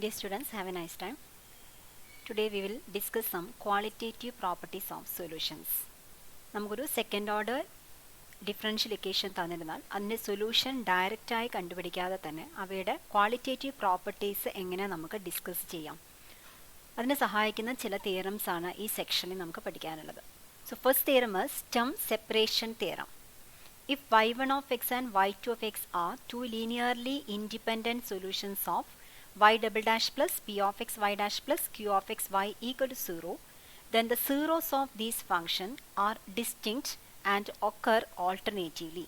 Dear students, have a nice time. Today we will discuss some qualitative properties of solutions. നമുക്കൊരു second order differential equation തന്നിരുന്നാൽ അതിൻ്റെ solution ഡയറക്റ്റായി കണ്ടുപിടിക്കാതെ തന്നെ അവയുടെ qualitative properties എങ്ങനെ നമുക്ക് discuss ചെയ്യാം, അതിനെ സഹായിക്കുന്ന ചില തിയറംസ് ആണ് ഈ സെക്ഷനിൽ നമുക്ക് പഠിക്കാനുള്ളത്. So first theorem is Sturm separation theorem. If y1 of x and y2 of x are two linearly independent solutions of y double dash plus p of x y dash plus q of x y equal to 0, then the zeros of these functions are distinct and occur alternatively,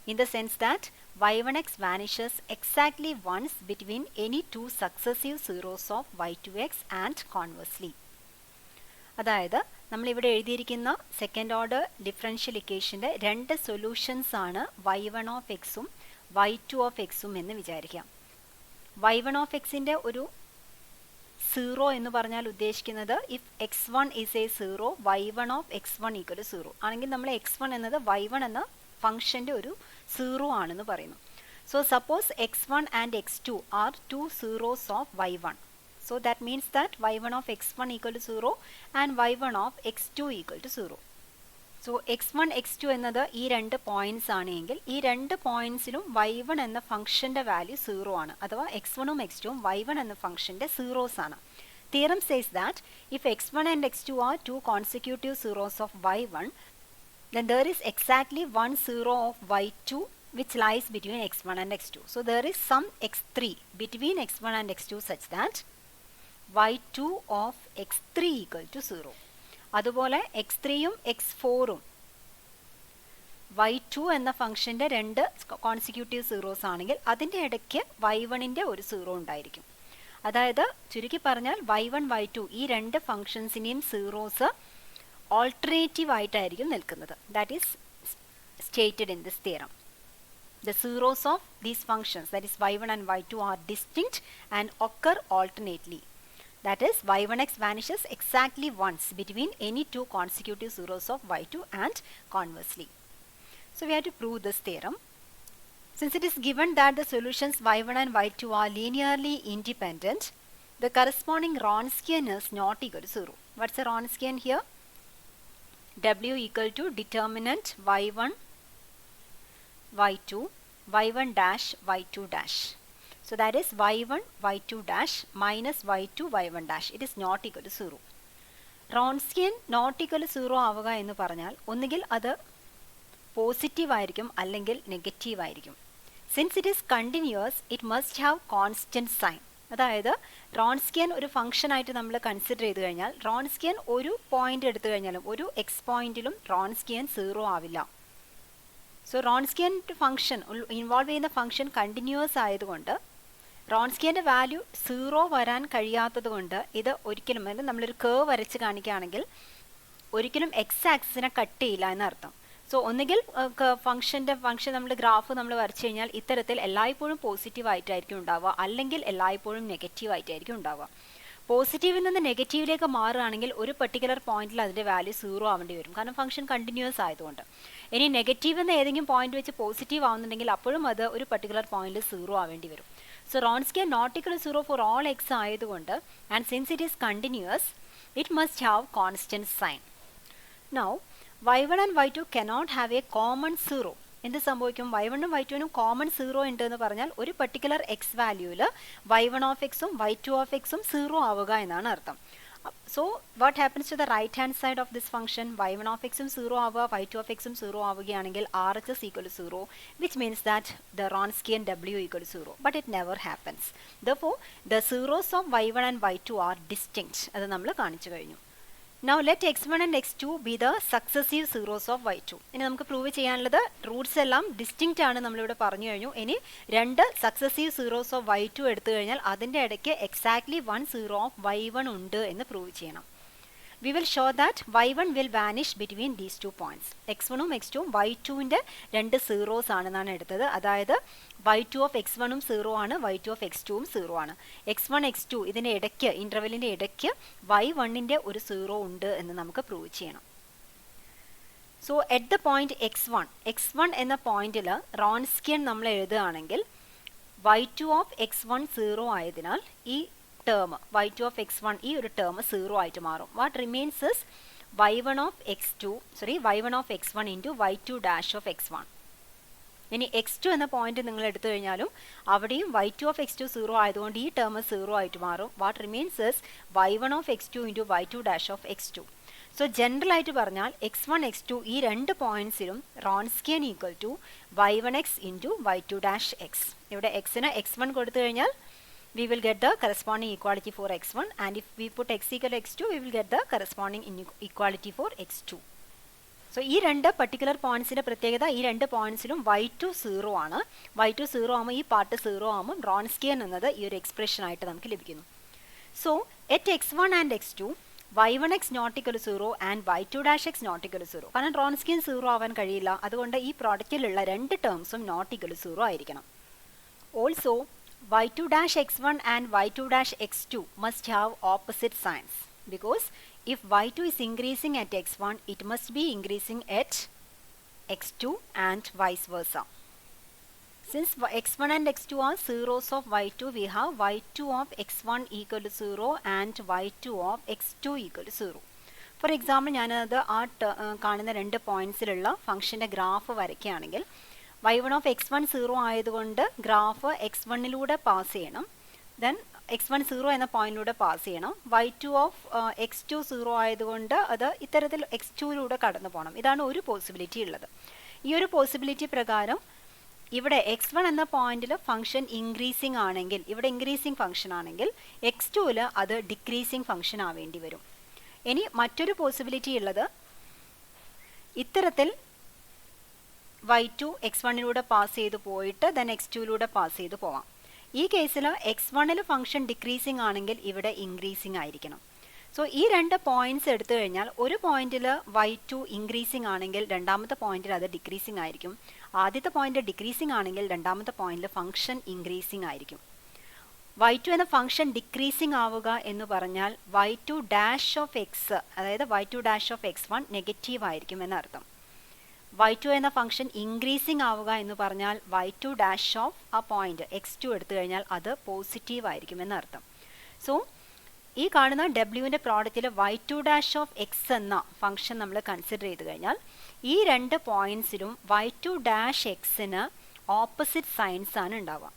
in the sense that y1x vanishes exactly once between any two successive zeros of y2x and conversely. അതായത് നമ്മളിവിടെ എഴുതിയിരിക്കുന്ന second order differential ഇക്വേഷൻ്റെ രണ്ട് solutions ആണ് y1 of എക്സും y2 of എക്സും എന്ന് വിചാരിക്കാം. y1 of എക്സിൻ്റെ ഒരു സീറോ എന്ന് പറഞ്ഞാൽ ഉദ്ദേശിക്കുന്നത് if x1 is A zero y1 of x1 equal 0 ആണെങ്കിൽ നമ്മൾ x1 എന്നത് y1 എന്ന ഫംഗ്ഷൻ്റെ ഒരു സീറോ ആണെന്ന് പറയുന്നു. So suppose x1 and x2 are two zeros of y1. So that means that y1 of x1 equal to 0 and y1 of x2 equal to 0. So x1 x2 എന്നത് ഈ രണ്ട് points ആണെങ്കിൽ ഈ രണ്ട് പോയിന്റ്സിലും y1 എന്ന ഫംഗ്ഷന്റെ വാല്യൂ 0 ആണ്, അഥവാ x1 ഉം x2 ഉം y1 എന്ന ഫംഗ്ഷന്റെ സീറോസ് ആണ്. Theorem says that if x1 and x2 are two consecutive zeros of y1, then there is exactly one zero of y2 which lies between x1 and x2. So there is some x3 between x1 and x2 such that y2 of x3 equal to 0. അതുപോലെ x3യും x4ഉം y2 എന്ന ഫംഗ്ഷൻ്റെ രണ്ട് consecutive zeros ആണെങ്കിൽ അതിൻ്റെ ഇടയ്ക്ക് y1ൻ്റെ ഒരു zero ഉണ്ടായിരിക്കും. അതായത് ചുരുക്കി പറഞ്ഞാൽ y1 y2 ഈ രണ്ട് ഫംഗ്ഷൻസിൻ്റെയും സീറോസ് ഓൾട്ടർനേറ്റീവ് ആയിട്ടായിരിക്കും നിൽക്കുന്നത്. That is stated in this theorem. The zeros of these functions, that is y1 and y2, are distinct and occur alternately. That is, y1x vanishes exactly once between any two consecutive zeros of y2 and conversely. So we have to prove this theorem. Since it is given that the solutions y1 and y2 are linearly independent, the corresponding Wronskian is not equal to 0. What's the Wronskian here? W equal to determinant y1 y2 y1 dash y2 dash. So that is y1 y2 dash minus y2 y1 dash. It is not equal to 0. Wronskian not equal to 0 ആവുക എന്ന് പറഞ്ഞാൽ ഒന്നുകിൽ അത് positive ആയിരിക്കും അല്ലെങ്കിൽ negative ആയിരിക്കും. Since it is continuous it must have constant sign. അതായത് Wronskian ഒരു ഫംഗ്ഷൻ ആയിട്ട് നമ്മൾ കൺസിഡർ ചെയ്ത് കഴിഞ്ഞാൽ റോൺസ്കിയൻ ഒരു പോയിന്റ് എടുത്തു കഴിഞ്ഞാലും ഒരു എക്സ് പോയിന്റിലും റോൺസ്കിയൻ 0 ആവില്ല. സോ റോൺസ്കിയൻ ഫംഗ്ഷൻ ഇൻവോൾവ് ചെയ്യുന്ന ഫംഗ്ഷൻ കണ്ടിന്യൂസ് ആയതുകൊണ്ട് റോൺസ്കിയൻ്റെ വാല്യൂ 0 വരാൻ കഴിയാത്തത് കൊണ്ട് ഇത് ഒരിക്കലും, അതായത് നമ്മളൊരു കേവ് വരച്ച് കാണിക്കുകയാണെങ്കിൽ ഒരിക്കലും എക്സ് ആക്സിസിനെ കട്ട് ചെയ്യില്ല എന്നർത്ഥം. സോ ഒന്നുകിൽ ഫംഗ്ഷൻ നമ്മുടെ ഗ്രാഫ് നമ്മൾ വരച്ചു കഴിഞ്ഞാൽ ഇത്തരത്തിൽ എല്ലായ്പ്പോഴും പോസിറ്റീവ് ആയിട്ടായിരിക്കും ഉണ്ടാവുക, അല്ലെങ്കിൽ എല്ലായ്പ്പോഴും നെഗറ്റീവ് ആയിട്ടായിരിക്കും ഉണ്ടാവുക. പോസിറ്റീവിൽ നിന്ന് നെഗറ്റീവിലേക്ക് മാറുകയാണെങ്കിൽ ഒരു പെർട്ടിക്കുലർ പോയിന്റിൽ അതിൻ്റെ വാല്യൂ 0 ആവേണ്ടി വരും, കാരണം ഫംഗ്ഷൻ കണ്ടിന്യൂസ് ആയതുകൊണ്ട്. ഇനി നെഗറ്റീവ് എന്ന് ഏതെങ്കിലും പോയിന്റ് വെച്ച് പോസിറ്റീവ് ആവുന്നുണ്ടെങ്കിൽ അപ്പോഴും അത് ഒരു പെർട്ടിക്കുലർ പോയിന്റിൽ 0 ആവേണ്ടി വരും. So Wronskian not equal to 0 for all x ആയതുകൊണ്ട്, and since it is continuous, it must have constant sign. Now y1 and y2 cannot have a common 0. എന്ത് സംഭവിക്കും? y1 ഉം y2 നും കോമൺ 0 ഉണ്ട് എന്ന് പറഞ്ഞാൽ ഒരു പെർട്ടിക്കുലർ എക്സ് വാല്യൂവിൽ y1 ഓഫ് എക്സും y2 ഓഫ് എക്സും 0 ആവുക എന്നാണ് അർത്ഥം. So what happens to the right hand side of this function? y1 of എക്സും 0 ആവുക, y2 ഓഫ് എക്സും 0 ആവുകയാണെങ്കിൽ RHS equal to 0, which means that the Wronskian W equal to 0. But it never happens. Therefore the zeros of y1 and y2 are distinct. അത് നമ്മൾ കാണിച്ചു കഴിഞ്ഞു. Now let x1 and x2 be the successive zeros of y2. ഇനി നമുക്ക് prove ചെയ്യാനുള്ളത് Roots എല്ലാം distinct ആണ് നമ്മളിവിടെ പറഞ്ഞു കഴിഞ്ഞു. ഇനി രണ്ട് സക്സസീവ് സീറോസ് ഓഫ് y2 എടുത്തു കഴിഞ്ഞാൽ അതിൻ്റെ ഇടയ്ക്ക് എക്സാക്ട്ലി 1 സീറോ ഓഫ് y1 ഉണ്ട് എന്ന് പ്രൂവ് ചെയ്യണം. We will show that y1 will vanish between these two points. x1 ഉം x2 ഉം y2ൻ്റെ രണ്ട് സീറോസ് ആണെന്നാണ് എടുത്തത്. അതായത് y2 ഓഫ് x1 ഉം 0 ആണ്, y2 ഓഫ് x2 ഉം 0 ആണ്. x1 x2 ഇതിൻ്റെ ഇടയ്ക്ക്, ഇൻ്റർവെല്ലിൻ്റെ ഇടയ്ക്ക് y1ൻ്റെ ഒരു 0 ഉണ്ട് എന്ന് നമുക്ക് പ്രൂവ് ചെയ്യണം. So at the point x1 എന്ന പോയിന്റിൽ റോൺസ്കിയൻ നമ്മൾ എഴുതുകയാണെങ്കിൽ y2 ഓഫ് x1 സീറോ ആയതിനാൽ ഈ ടേം y2 ഓഫ് x1 ഈ ഒരു ടേം സീറോ ആയിട്ട് മാറും. What remains is y1 of x1 into y2 dash of x1. ഇനി x2 എന്ന പോയിന്റ് നിങ്ങൾ എടുത്തു കഴിഞ്ഞാലും അവിടെയും y2 ഓഫ് x2 സീറോ ആയതുകൊണ്ട് ഈ ടേം സീറോ ആയിട്ട് മാറും. What remains is y1 of x2 into y2 dash of x2. So general ആയിട്ട് പറഞ്ഞാൽ x1 x2 ഈ രണ്ട് പോയിന്റ്സിലും Wronskian equal to y1x into y2 dash x. ഇവിടെ xന് x1 കൊടുത്തു കഴിഞ്ഞാൽ we will get the corresponding equality for x1, and if we put x equal to x2 we will get the corresponding inequality for x2. So ഈ രണ്ട് particular പോയിന്റ്സിന്റെ പ്രത്യേകത, ഈ രണ്ട് പോയിന്റ്സിലും y2 zero ആണ്. y2 zero ആകുമ്പോൾ ഈ പാർട്ട് സീറോ ആകുമ്പോൾ Wronskian എന്നത് ഈ ഒരു എക്സ്പ്രഷൻ ആയിട്ട് നമുക്ക് ലഭിക്കുന്നു. So at x1 and x2 y1x not equal to zero and y2 dash x not equal to zero. കാരണം റോൺസ്കിയൻ സീറോ ആവാൻ കഴിയില്ല, അതുകൊണ്ട് ഈ പ്രോഡക്റ്റിലുള്ള രണ്ട് ടേംസും നോട്ട് ഇക്വൽ ടു സീറോ ആയിരിക്കണം. Also y2 dash x1 and y2 dash x2 must have opposite signs, because if y2 is increasing at x1 it must be increasing at x2 and vice versa. Since x1 and x2 are zeros of y2, we have y2 of x1 equal to 0 and y2 of x2 equal to 0. For example, ഞാനത് ആ കാണുന്ന രണ്ട് പോയിന്റ്സിലുള്ള ഫംഗ്ഷൻ്റെ graph വരയ്ക്കുകയാണെങ്കിൽ y1 of x1 zero ആയതുകൊണ്ട് graph x1ലൂടെ pass ചെയ്യണം, then x1 zero എന്ന പോയിന്റിലൂടെ pass ചെയ്യണം. y2 ഓഫ് x2 സീറോ ആയതുകൊണ്ട് അത് ഇത്തരത്തിൽ x2ലൂടെ കടന്നു പോകണം. ഇതാണ് ഒരു പോസിബിലിറ്റി ഉള്ളത്. ഈ ഒരു പോസിബിലിറ്റി പ്രകാരം ഇവിടെ x1 എന്ന പോയിന്റിൽ ഫംഗ്ഷൻ ഇൻക്രീസിങ് ആണെങ്കിൽ, ഇവിടെ ഇൻക്രീസിങ് ഫംഗ്ഷൻ ആണെങ്കിൽ x2ൽ അത് ഡിക്രീസിങ് ഫംഗ്ഷൻ ആവേണ്ടി വരും. ഇനി മറ്റൊരു പോസിബിലിറ്റി ഉള്ളത് ഇത്തരത്തിൽ y2 x1ലൂടെ പാസ് ചെയ്ത് പോയിട്ട് ദെൻ x2ലൂടെ പാസ് ചെയ്ത് പോവാം. ഈ കേസിൽ x1ൽ ഫംഗ്ഷൻ ഡിക്രീസിങ് ആണെങ്കിൽ ഇവിടെ ഇൻക്രീസിങ് ആയിരിക്കണം. സോ ഈ രണ്ട് പോയിന്റ്സ് എടുത്തു കഴിഞ്ഞാൽ ഒരു പോയിന്റിൽ y2 ഇൻക്രീസിങ് ആണെങ്കിൽ രണ്ടാമത്തെ പോയിന്റിൽ അത് ഡിക്രീസിങ് ആയിരിക്കും. ആദ്യത്തെ പോയിന്റ് ഡിക്രീസിങ് ആണെങ്കിൽ രണ്ടാമത്തെ പോയിന്റിൽ ഫംഗ്ഷൻ ഇൻക്രീസിങ് ആയിരിക്കും. y2 എന്ന ഫംഗ്ഷൻ ഡിക്രീസിങ് ആവുക എന്ന് പറഞ്ഞാൽ y2 ഡാഷ് ഓഫ് x, അതായത് y2 dash of x1 negative ആയിരിക്കും എന്നർത്ഥം. y2 എന്ന ഫംഗ്ഷൻ ഇൻക്രീസിങ് ആവുക എന്ന് പറഞ്ഞാൽ y2 ഡാഷ് ഓഫ് ആ പോയിന്റ് x2 എടുത്തു കഴിഞ്ഞാൽ അത് പോസിറ്റീവ് ആയിരിക്കും എന്നർത്ഥം. സോ ഈ കാണുന്ന ഡബ്ല്യുവിൻ്റെ പ്രോഡക്റ്റിൽ y2 ഡാഷ് ഓഫ് x എന്ന ഫംഗ്ഷൻ നമ്മൾ കൺസിഡർ ചെയ്ത് കഴിഞ്ഞാൽ ഈ രണ്ട് പോയിന്റ്സിലും y2 ഡാഷ് എക്സിന് ഓപ്പോസിറ്റ് സൈൻസ് ആണ് ഉണ്ടാവുക.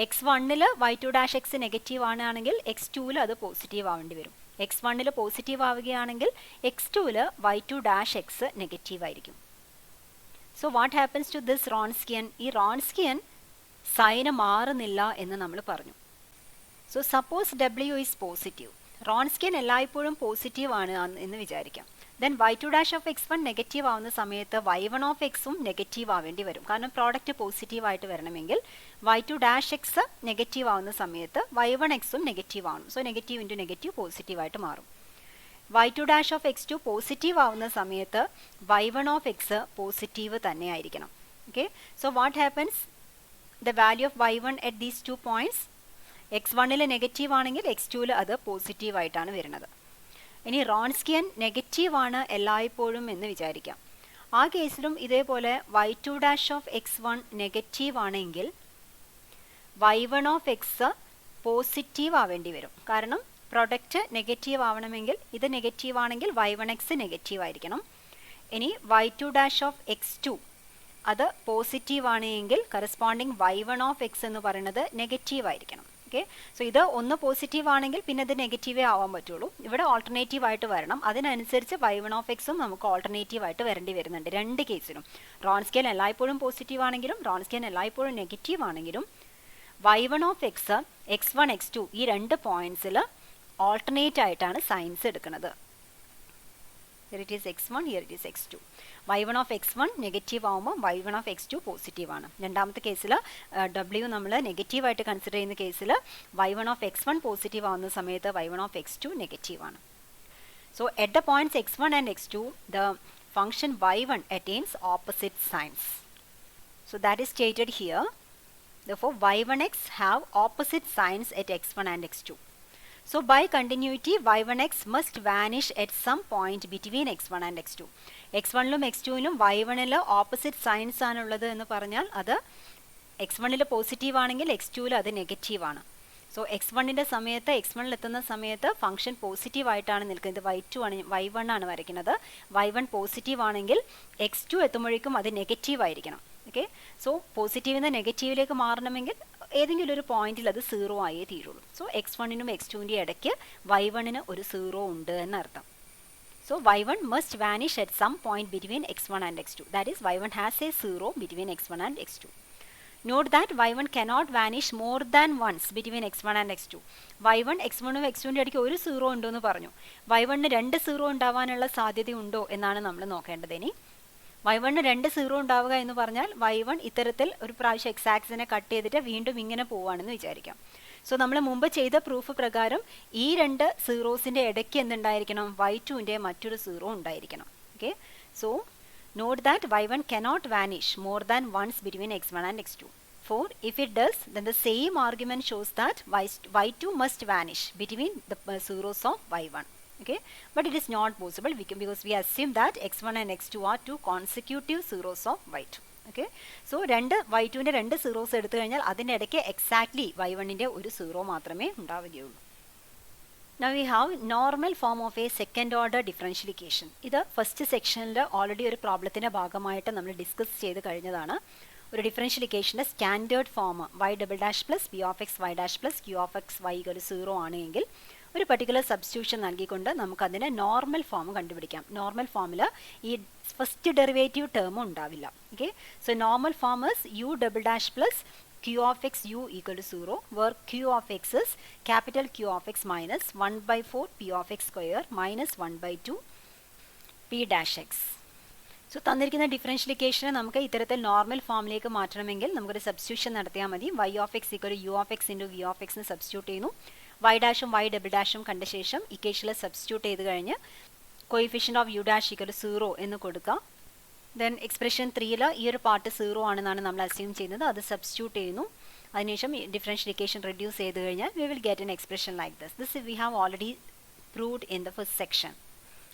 x1ൽ y2 ഡാഷ് എക്സ് നെഗറ്റീവ് ആണെങ്കിൽ x2ൽ അത് പോസിറ്റീവ് ആവേണ്ടി വരും. x1ൽ പോസിറ്റീവ് ആവുകയാണെങ്കിൽ x2ൽ y2 ഡാഷ് എക്സ് നെഗറ്റീവ് ആയിരിക്കും. So what happens to this Wronskian? ഈ റോൺസ്കിയൻ സൈന് മാറുന്നില്ല എന്ന് നമ്മൾ പറഞ്ഞു. So suppose W is positive, Wronskian എല്ലായ്പ്പോഴും പോസിറ്റീവ് ആണ് എന്ന് വിചാരിക്കാം. Then y2 dash of x1 negative ആവുന്ന സമയത്ത് y1 ഓഫ് എക്സും നെഗറ്റീവ് ആവേണ്ടി വരും. കാരണം പ്രോഡക്റ്റ് പോസിറ്റീവ് ആയിട്ട് വരണമെങ്കിൽ y2 ഡാഷ് എക്സ് നെഗറ്റീവ് ആവുന്ന സമയത്ത് y1 എക്സും നെഗറ്റീവ് ആവണം. So negative into negative positive ആയിട്ട് മാറും. y2 dash of x2 positive ആവുന്ന സമയത്ത് y1 ഓഫ് എക്സ് പോസിറ്റീവ് തന്നെ ആയിരിക്കണം. Okay, so what happens? The value of y1 at these two points, x1ൽ നെഗറ്റീവ് ആണെങ്കിൽ x2ൽ അത് പോസിറ്റീവ് ആയിട്ടാണ് വരുന്നത്. ഇനി റോൺസ്കിയൻ നെഗറ്റീവ് ആണ് എല്ലായ്പ്പോഴും എന്ന് വിചാരിക്കാം. ആ കേസിലും ഇതേപോലെ y2 dash of x1 negative ആണെങ്കിൽ y1 ഓഫ് എക്സ് പോസിറ്റീവ് ആവേണ്ടി വരും. കാരണം പ്രൊഡക്റ്റ് നെഗറ്റീവ് ആവണമെങ്കിൽ ഇത് നെഗറ്റീവ് ആണെങ്കിൽ y1x നെഗറ്റീവ് ആയിരിക്കണം. ഇനി y2 ഡാഷ് ഓഫ് x2 അത് പോസിറ്റീവ് ആണെങ്കിൽ കറസ്പോണ്ടിങ് y1 ഓഫ് എക്സ് എന്ന് പറയുന്നത് നെഗറ്റീവ് ആയിരിക്കണം. ഓക്കെ, സോ ഇത് ഒന്ന് പോസിറ്റീവ് ആണെങ്കിൽ പിന്നെ ഇത് നെഗറ്റീവേ ആവാൻ പറ്റുള്ളൂ. ഇവിടെ ഓൾട്ടർനേറ്റീവ് ആയിട്ട് വരണം. അതിനനുസരിച്ച് y1 ഓഫ് എക്സും നമുക്ക് ഓൾട്ടർനേറ്റീവ് ആയിട്ട് വരേണ്ടി വരുന്നുണ്ട് രണ്ട് കേസിലും. റോൺസ്കിയൻ എല്ലായ്പ്പോഴും പോസിറ്റീവ് ആണെങ്കിലും റോൺസ്കിയൻ എല്ലായ്പ്പോഴും നെഗറ്റീവ് ആണെങ്കിലും y1 of X x1 x2 ഈ രണ്ട് പോയിന്റ്സിൽ ഓൾട്ടർനേറ്റ് ആയിട്ടാണ് സൈൻസ് എടുക്കുന്നത്. Here it is x1, here it is x2. y1 of x1 negative ആവുമ്പോൾ y1 ഓഫ് x2 പോസിറ്റീവ് ആണ്. രണ്ടാമത്തെ കേസിൽ w നമ്മൾ നെഗറ്റീവ് ആയിട്ട് കൺസിഡർ ചെയ്യുന്ന കേസിൽ y1 ഓഫ് x1 പോസിറ്റീവ് ആവുന്ന സമയത്ത് y1 ഓഫ് x2 നെഗറ്റീവ് ആണ്. So at the points x1 and x2 the function y1 attains opposite signs. So that is stated here. Therefore y1x have opposite signs at x1 and x2. So by continuity y1x must vanish at some point between x1 and x2. x1ലും x2ലും y1ൽ opposite signs ആണുള്ളത് എന്ന് പറഞ്ഞാൽ അത് x1 positive ആണെങ്കിൽ x2 അത് negative ആണ്. സോ x1 സമയത്ത് x1 എത്തുന്ന സമയത്ത് ഫംഗ്ഷൻ പോസിറ്റീവ് ആയിട്ടാണ് നിൽക്കുന്നത്. y2 ആണ് y1 ആണ് വരയ്ക്കുന്നത്. y1 പോസിറ്റീവ് ആണെങ്കിൽ x2 എത്തുമ്പോഴേക്കും അത് നെഗറ്റീവ് ആയിരിക്കണം. ഓക്കെ, സോ പോസിറ്റീവിൽ നിന്ന് നെഗറ്റീവിലേക്ക് മാറണമെങ്കിൽ ഏതെങ്കിലും ഒരു പോയിന്റിൽ അത് 0 ആയേ തീരുള്ളൂ. സോ x1നും x2ൻ്റെ ഇടയ്ക്ക് y1 ഒരു 0 ഉണ്ട് എന്നർത്ഥം. So y1 must vanish at some point between x1 and x2. That is, y1 has a 0 between x1 and x2. Note that y1 cannot vanish more than once between x1 and x2. y1 x1നും x2ൻ്റെ ഇടയ്ക്ക് ഒരു 0 ഉണ്ടെന്ന് പറഞ്ഞു. y1ന് 2 0 ഉണ്ടാവാനുള്ള സാധ്യതയുണ്ടോ എന്നാണ് നമ്മൾ നോക്കേണ്ടത്. ഇനി y1ന് 2 0 ഉണ്ടാവുക എന്ന് പറഞ്ഞാൽ y1 ഇത്തരത്തിൽ ഒരു പ്രാവശ്യം x ആക്സിനെ കട്ട് ചെയ്തിട്ട് വീണ്ടും ഇങ്ങനെ പോവുകയാണെന്ന് വിചാരിക്കാം. സോ നമ്മൾ മുമ്പ് ചെയ്ത പ്രൂഫ് പ്രകാരം ഈ 2 സീറോസിൻ്റെ ഇടയ്ക്ക് എന്തുണ്ടായിരിക്കണം? y2ൻ്റെ മറ്റൊരു 0 ഉണ്ടായിരിക്കണം. Okay, so note that y1 cannot vanish more than once between x1 and x2. For if it does, then the same argument shows that y2 must vanish between the zeros of y1. Okay, but it is not possible because we assume that x1 and x2 are two consecutive zeros of y2. Okay, so y2ൻ്റെ 2 zeros എടുത്തു കഴിഞ്ഞാൽ അതിൻ്റെ ഇടയ്ക്ക് exactly y1ൻ്റെ ഒരു 0 മാത്രമേ ഉണ്ടാവുകയുള്ളൂ. Now we have normal form of a second order differential equation. ഇത് first സെക്ഷനിൽ ഓൾറെഡി ഒരു പ്രോബ്ലത്തിൻ്റെ ഭാഗമായിട്ട് നമ്മൾ ഡിസ്കസ് ചെയ്ത് കഴിഞ്ഞതാണ്. ഒരു ഡിഫറൻഷ്യൽ ഇക്വേഷൻ്റെ standard form y double dash plus P of x y dash plus Q of x y 0 ആണെങ്കിൽ ഒരു പർട്ടിക്കുലർ സബ്സ്റ്റിറ്റ്യൂഷൻ നൽകിക്കൊണ്ട് നമുക്കതിനെ നോർമൽ ഫോം കണ്ടുപിടിക്കാം. നോർമൽ ഫോമിൽ ഈ ഫസ്റ്റ് ഡെറിവേറ്റീവ് ടേം ഉണ്ടാവില്ല. Okay, so normal form is u double dash plus q of x u equal to 0, where q of x is capital Q of x minus 1/4 p of x square minus 1/2 p dash x. So തന്നിരിക്കുന്ന differential ഇക്വേഷനെ നമുക്ക് ഇത്തരത്തിൽ normal ഫോമിലേക്ക് മാറ്റണമെങ്കിൽ നമുക്കൊരു substitution നടത്തിയാൽ മതി. y of x equal to u of x into v of x ന് substitute ചെയ്യുന്നു. y ഡാഷും y ഡബിൾ ഡാഷും കണ്ട ശേഷം ഇക്വേഷനിൽ സബ്സ്റ്റിറ്റ്യൂട്ട് ചെയ്ത് കഴിഞ്ഞ് coefficient of u dash equal to 0 എന്ന് കൊടുക്കാം. ദെൻ എക്സ്പ്രഷൻ 3ൽ ഈ ഒരു പാർട്ട് 0 ആണെന്നാണ് നമ്മൾ അസ്യൂം ചെയ്യുന്നത്. അത് സബ്സ്റ്റിറ്റ്യൂട്ട് ചെയ്യുന്നു. അതിനുശേഷം ഡിഫറൻഷ്യൽ ഇക്വേഷൻ റെഡ്യൂസ് ചെയ്ത് കഴിഞ്ഞാൽ we will get an expression like this. This we have already proved in the first section.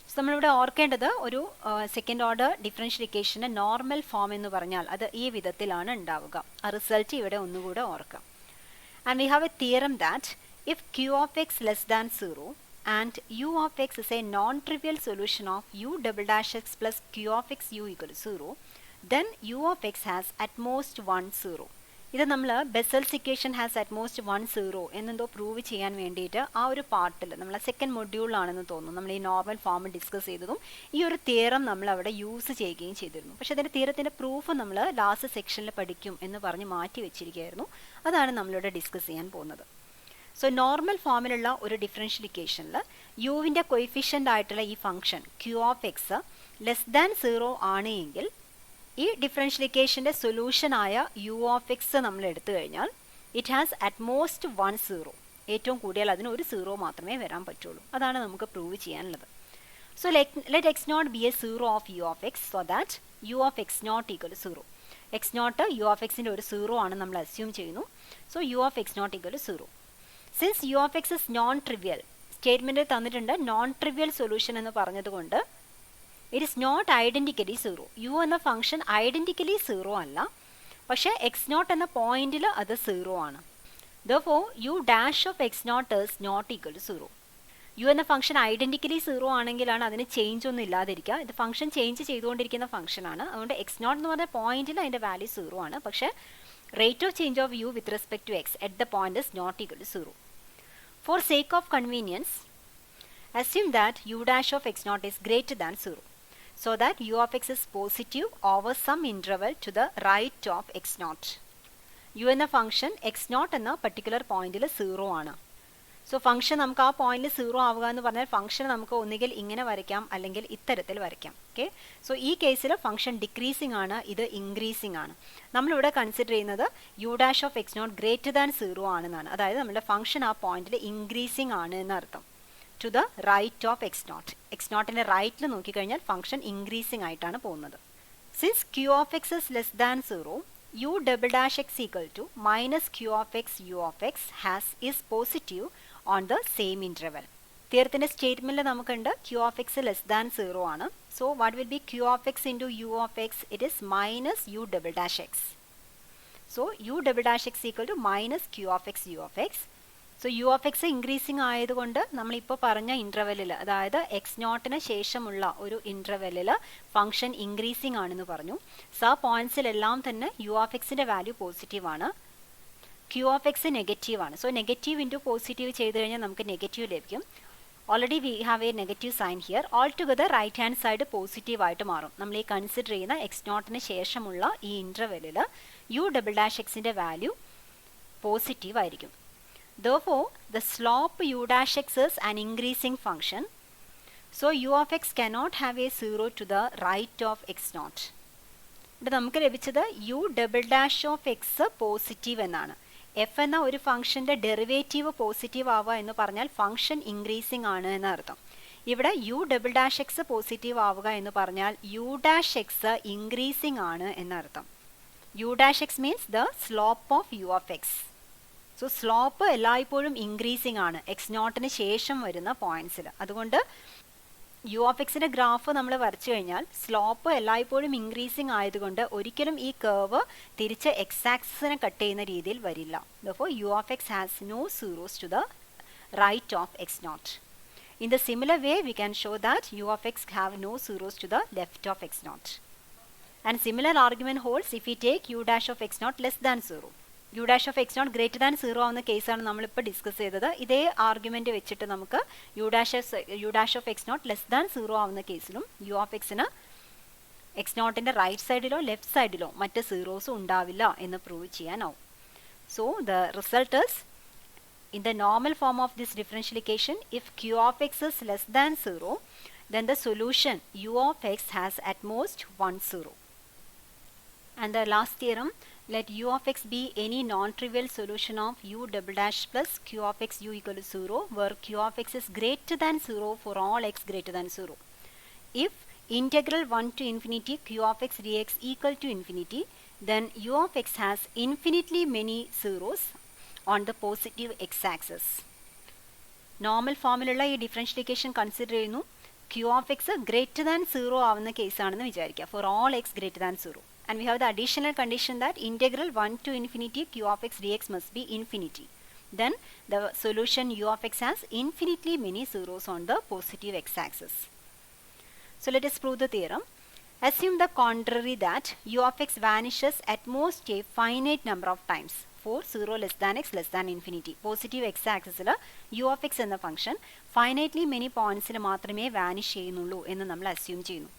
So നമ്മളിവിടെ ഓർക്കേണ്ടത് ഒരു സെക്കൻഡ് ഓർഡർ ഡിഫറൻഷ്യൽ ഇക്വേഷൻ്റെ നോർമൽ ഫോം എന്ന് പറഞ്ഞാൽ അത് ഈ വിധത്തിലാണ് ഉണ്ടാവുക. ആ റിസൾട്ട് ഇവിടെ ഒന്നുകൂടെ ഓർക്കാം. And we have A theorem that if q of x less than 0 and u of x is a non-trivial solution of u double dash x plus q of x u equal to 0, then u of x has at most 1 0. ഇത് നമ്മൾ Bessel's equation has at most 1 0 എന്നെന്തോ prove ചെയ്യാൻ വേണ്ടിയിട്ട് ആ ഒരു പാർട്ടിൽ നമ്മൾ second മൊഡ്യൂളിലാണെന്ന് തോന്നുന്നു നമ്മൾ ഈ നോർമൽ ഫോം ഡിസ്കസ് ചെയ്തതും ഈ ഒരു തിയറം നമ്മൾ അവിടെ യൂസ് ചെയ്യുകയും ചെയ്തിരുന്നു. പക്ഷേ അതിൻ്റെ തിയറത്തിൻ്റെ പ്രൂഫ് നമ്മൾ ലാസ്റ്റ് സെക്ഷനിൽ പഠിക്കും എന്ന് പറഞ്ഞ് മാറ്റി വെച്ചിരിക്കുകയായിരുന്നു. അതാണ് നമ്മളിവിടെ ഡിസ്കസ് ചെയ്യാൻ പോകുന്നത്. സോ നോർമൽ ഫോമിലുള്ള ഒരു ഡിഫറൻഷ്യൽ ഇക്വേഷനിൽ യുവിൻ്റെ കൊയിഫിഷ്യൻ്റ് ആയിട്ടുള്ള ഈ function q of x less than 0 ആണ് എങ്കിൽ ഈ ഡിഫറൻഷ്യൽ ഇക്വേഷൻ്റെ സൊല്യൂഷനായ യു ഓഫ് എക്സ് നമ്മൾ എടുത്തു കഴിഞ്ഞാൽ ഇറ്റ് ഹാസ് അറ്റ് മോസ്റ്റ് 1 0. ഏറ്റവും കൂടിയാൽ അതിന് ഒരു 0 മാത്രമേ വരാൻ പറ്റുള്ളൂ. അതാണ് നമുക്ക് പ്രൂവ് ചെയ്യാനുള്ളത്. So let x not be a 0 of u of x so that u of x not equal to 0. X not u of എക്സിൻ്റെ ഒരു 0 ആണ് നമ്മൾ അസ്യൂം ചെയ്യുന്നു. So u of x not equal to 0. Since u of x is non trivial, സ്റ്റേറ്റ്മെൻറ്റിൽ തന്നിട്ടുണ്ട് non trivial solution എന്ന് പറഞ്ഞതുകൊണ്ട് it is not identically 0. U എന്ന ഫംഗ്ഷൻ ഐഡൻറ്റിക്കലി 0 അല്ല, പക്ഷേ എക്സ് നോട്ട് എന്ന പോയിന്റിൽ അത് 0 ആണ്. Therefore u dash of x naught is not equal to 0. U എന്ന ഫംഗ്ഷൻ ഐഡൻറ്റിക്കലി 0 ആണെങ്കിലാണ് അതിന് ചേഞ്ച് ഒന്നും ഇല്ലാതിരിക്കുക. ഇത് ഫംഗ്ഷൻ ചേഞ്ച് ചെയ്തുകൊണ്ടിരിക്കുന്ന ഫംഗ്ഷനാണ്. അതുകൊണ്ട് എക്സ് നോട്ട് എന്ന് പറഞ്ഞ പോയിന്റിൽ അതിൻ്റെ വാല്യൂ 0 ആണ്. പക്ഷേ rate of change of u with respect to x at the point is not equal to 0. For sake of convenience, assume that u dash of x naught is greater than 0, so that u of x is positive over some interval to the right of x naught. u എന്ന function x naught എന്ന particular പോയിന്റിൽ 0 ആണ്. So function നമുക്ക് ആ പോയിന്റിൽ 0 ആവുക എന്ന് പറഞ്ഞാൽ ഫംഗ്ഷൻ നമുക്ക് ഒന്നുകിൽ ഇങ്ങനെ വരയ്ക്കാം അല്ലെങ്കിൽ ഇത്തരത്തിൽ വരയ്ക്കാം. ഓക്കെ, സോ ഈ കേസിൽ ഫംഗ്ഷൻ ഡിക്രീസിങ് ആണ്, ഇത് ഇൻക്രീസിങ് ആണ്. നമ്മളിവിടെ കൺസിഡർ ചെയ്യുന്നത് u dash of x naught greater than 0 ആണെന്നാണ്. അതായത് നമ്മുടെ ഫംഗ്ഷൻ ആ പോയിന്റിൽ ഇൻക്രീസിങ് ആണ് എന്നർത്ഥം. To the right of x not. X നോട്ടിൻ്റെ റൈറ്റിൽ നോക്കിക്കഴിഞ്ഞാൽ ഫംഗ്ഷൻ ഇൻക്രീസിങ് ആയിട്ടാണ് പോകുന്നത്. Since Q of x is less than 0, u double dash x equal to minus q of x u of x is positive on the same interval. തിയറത്തിൻ്റെ സ്റ്റേറ്റ്മെൻറ്റിൽ നമുക്കുണ്ട് q of x less than 0 ആണ്. So what will be q of x into u of x? It is minus u double dash x. So u double dash x equal to minus q of x u of x. So u of x increasing ആയതുകൊണ്ട് നമ്മളിപ്പോൾ പറഞ്ഞ ഇൻ്റർവെല്ലിൽ, അതായത് x നോട്ടിന് ശേഷമുള്ള ഒരു ഇൻ്റർവെല്ലിൽ function increasing ആണെന്ന് പറഞ്ഞു. So ആ പോയിന്റ്സിലെല്ലാം തന്നെ യു ഓഫ് എക്സിൻ്റെ വാല്യൂ പോസിറ്റീവാണ്, ക്യൂ ഓഫ് എക്സ് നെഗറ്റീവ് ആണ്. സോ നെഗറ്റീവ് ഇൻറ്റു പോസിറ്റീവ് ചെയ്ത് കഴിഞ്ഞാൽ നമുക്ക് നെഗറ്റീവ് ലഭിക്കും. Already we have a negative sign here. All together right hand side positive ആയിട്ട് മാറും. നമ്മൾ ഈ കൺസിഡർ ചെയ്യുന്ന എക്സ് നോട്ടിന് ശേഷമുള്ള ഈ ഇൻ്റർവെല്ലിൽ യു ഡബിൾ ഡാഷ് എക്സിൻ്റെ വാല്യൂ പോസിറ്റീവ് ആയിരിക്കും. Therefore, the slope u dash x is an increasing function. So u of x cannot have a 0 to the right of x naught. ഇവിടെ നമുക്ക് ലഭിച്ചത് u double dash of X positive എന്നാണ്. F എന്ന ഒരു ഫംഗ്ഷൻ്റെ derivative positive ആവുക എന്ന് പറഞ്ഞാൽ function increasing ആണ് എന്നർത്ഥം. ഇവിടെ u double dash X positive ആവുക എന്ന് പറഞ്ഞാൽ u ഡാഷ് എക്സ് ഇൻക്രീസിങ് ആണ് എന്നർത്ഥം. u dash X means the slope of u of x. So slope എല്ലായ്പ്പോഴും ഇൻക്രീസിങ് ആണ് എക്സ് നോട്ടിന് ശേഷം വരുന്ന പോയിന്റ്സിൽ. അതുകൊണ്ട് യു ഓഫ് എക്സിൻ്റെ ഗ്രാഫ് നമ്മൾ വരച്ചു കഴിഞ്ഞാൽ സ്ലോപ്പ് എല്ലായ്പ്പോഴും ഇൻക്രീസിങ് ആയതുകൊണ്ട് ഒരിക്കലും ഈ കർവ് തിരിച്ച് എക്സ് ആക്സിസിനെ കട്ട് ചെയ്യുന്ന രീതിയിൽ വരില്ല. Therefore, u of x has no zeros to the right of x naught. In the similar way, we can show that u of x have no zeros to the left of x naught. And similar argument holds if we take u dash of x naught less than 0. U dash of x naught greater than 0 ആവുന്ന കേസാണ് നമ്മളിപ്പോൾ discuss ചെയ്തത്. ഇതേ argument വെച്ചിട്ട് നമുക്ക് u dash of x not less than 0 ആവുന്ന കേസിലും u of എക്സിന് എക്സ് നോട്ടിൻ്റെ റൈറ്റ് സൈഡിലോ ലെഫ്റ്റ് സൈഡിലോ മറ്റ് സീറോസും ഉണ്ടാവില്ല എന്ന് പ്രൂവ് ചെയ്യാനാവും. So the result is in the normal form of this differential equation if Q of x is less than 0 then the solution u of x has at most one 0. And the last theorem, let u of x be any non-trivial solution of u double dash plus q of x u equal to 0 where q of x is greater than 0 for all x greater than 0. If integral 1 to infinity q of x dx equal to infinity, then u of x has infinitely many zeros on the positive x-axis. Normal ഫോമിലുള്ള ഈ differential equation consider ചെയ്യുന്നു. q of x greater than 0 ആവുന്ന കേസാണെന്ന് വിചാരിക്കുക, for all x greater than 0. And we have the additional condition that integral 1 to infinity q of x dx must be infinity. Then the solution u of x has infinitely many zeros on the positive x-axis. So let us prove the theorem. Assume the contrary, that u of x vanishes at most a finite number of times for 0 less than x less than infinity. Positive x-axis u of x എന്ന function finitely many points മാത്രമേ vanish ചെയ്യുന്നുള്ളൂ എന്ന് നമ്മൾ assume ചെയ്യുന്നു.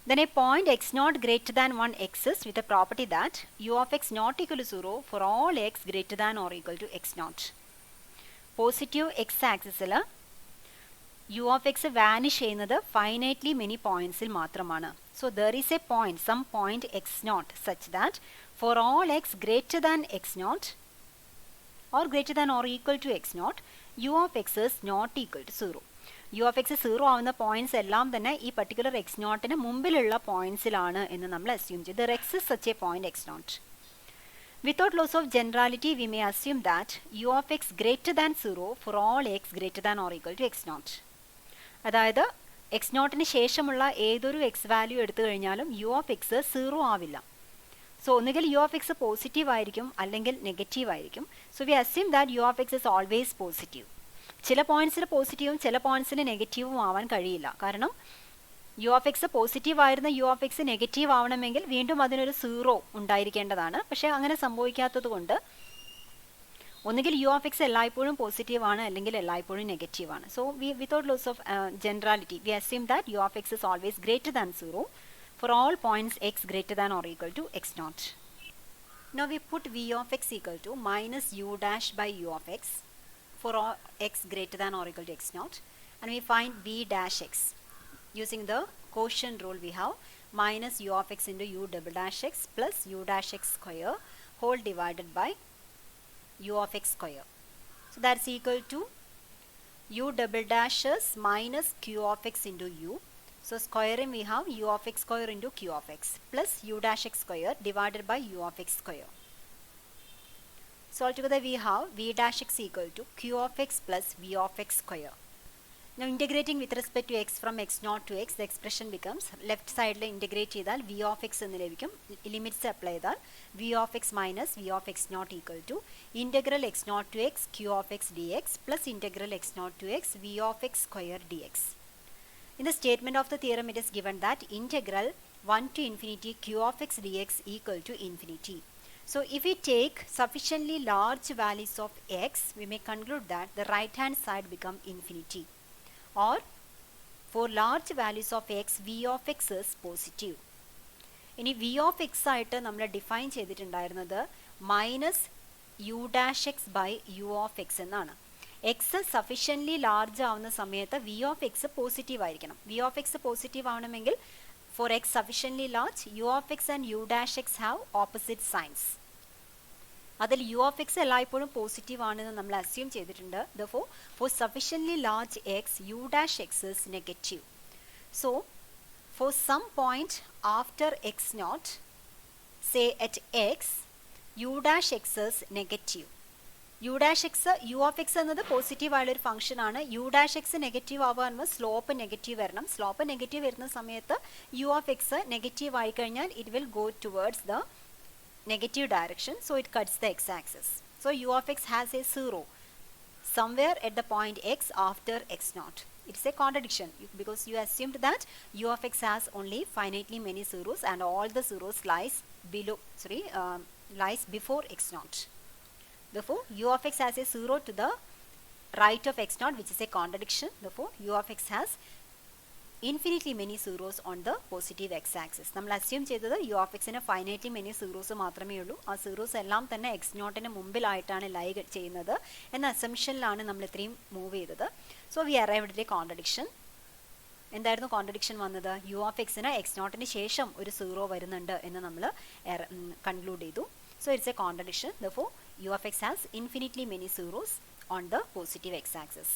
Then a point x naught greater than 1 exists with a property that u of x not equal to 0 for all x greater than or equal to x naught. Positive x-axis u of x vanish ചെയ്യുന്നത് finitely many points മാത്രമാണ്. So there is a point, some point x naught such that for all x greater than x naught or greater than or equal to x naught, u of x is not equal to 0. U of x 0 ആവുന്ന points എല്ലാം തന്നെ ഈ particular X നോട്ടിന് മുമ്പിലുള്ള പോയിന്റ്സിലാണ് എന്ന് നമ്മൾ assume ചെയ്തു. There exist such a point x naught. Without loss of generality we may assume that u of x greater than 0 for all x greater than or equal to x naught. അതായത് x നോട്ടിന് ശേഷമുള്ള ഏതൊരു X value എടുത്തു കഴിഞ്ഞാലും U of x 0 ആവില്ല. So ഒന്നുകിൽ u of X positive ആയിരിക്കും അല്ലെങ്കിൽ നെഗറ്റീവ് ആയിരിക്കും. So we assume that u of x is always positive. ചില പോയിന്റ്സിൽ പോസിറ്റീവും ചില പോയിന്റ്സിൽ നെഗറ്റീവും ആവാൻ കഴിയില്ല. കാരണം യു ഓഫ് എക്സ് പോസിറ്റീവ് ആയിരുന്ന യു ഓഫ് എക്സ് നെഗറ്റീവ് ആവണമെങ്കിൽ വീണ്ടും അതിനൊരു 0 ഉണ്ടായിരിക്കേണ്ടതാണ്. പക്ഷേ അങ്ങനെ സംഭവിക്കാത്തത് കൊണ്ട് ഒന്നുകിൽ യു ഓഫ് എക്സ് എല്ലായ്പ്പോഴും പോസിറ്റീവ് ആണ് അല്ലെങ്കിൽ എല്ലായ്പ്പോഴും നെഗറ്റീവ് ആണ്. So without loss of generality we assume that u of x is always greater than 0 for all points x greater than or equal to x naught. Now we put v of x equal to minus u dash by u of x for all x greater than or equal to x naught, and we find v dash x. Using the quotient rule we have minus u of x into u double dash x plus u dash x square whole divided by u of x square. So that's equal to u double dash is minus q of x into u. So squaring we have u of x square into q of x plus u dash x square divided by u of x square. So altogether we have v dash x equal to q of x plus v of x square. Now integrating with respect to x from x0 to x, the expression becomes left side le integrate ചെയ്താൽ v of x എന്ന് ലഭിക്കും. Limits apply ചെയ്താൽ v of x minus v of x0 equal to integral x0 to x q of x dx plus integral x0 to x v of x square dx. In the statement of the theorem, it is given that integral 1 to infinity q of x dx equal to infinity. So if we take sufficiently large values of x, we may conclude that the right hand side become infinity. Or for large values of x, v of x is positive. ഇനി v of x ആയിട്ട് നമ്മൾ define ചെയ്തിട്ടുണ്ടായിരുന്നത് minus u dash x by u of x എന്നാണ്. X sufficiently large ആവുന്ന സമയത്ത് v of x positive ആയിരിക്കണം. v of x positive ആവണമെങ്കിൽ for x sufficiently large, u of x and u dash x have opposite signs. അതിൽ u of x എല്ലായ്പ്പോഴും positive ആണെന്ന് നമ്മൾ assume ചെയ്തിട്ടുണ്ട്. Therefore, for sufficiently large x, u dash x is negative. So, for some point after x0, say at x, u dash x is negative. u dash x, u of x എന്നത് positive ആയുള്ള ഒരു function ആണ്. u dash x negative ആവുമ്പോൾ slope negative വരണം. Slope negative വരുന്ന സമയത്ത് u of x negative ആയി കഴിഞ്ഞാൽ it will go towards the negative direction, so it cuts the x-axis. So u of x has a 0 somewhere at the point x after x0. It's a contradiction because you assumed that u of x has only finitely many zeros and all the zeros lies before x0. Therefore, u of x has a 0 to the right of x0, which is a contradiction. Therefore, u of x has infinitely many zeros on the positive x-axis. നമ്മൾ assume ചെയ്തത് u of x ന് finitely many zeros മാത്രമേ ഉള്ളൂ. ആ zeros എല്ലാം തന്നെ x0ന് മുമ്പിലായിട്ടാണ് ലൈ ചെയ്യുന്നത് എന്ന അസംഷനിലാണ് നമ്മൾ ഇത്രയും മൂവ് ചെയ്തത്. So we arrived at A contradiction. എന്തായിരുന്നു കോൺട്രഡിക്ഷൻ വന്നത്? u of x ന് x0ന് ശേഷം ഒരു സീറോ വരുന്നുണ്ട് എന്ന് നമ്മൾ കൺക്ലൂഡ് ചെയ്തു. So it's A contradiction. Therefore, u of x has infinitely many zeros on the positive x-axis.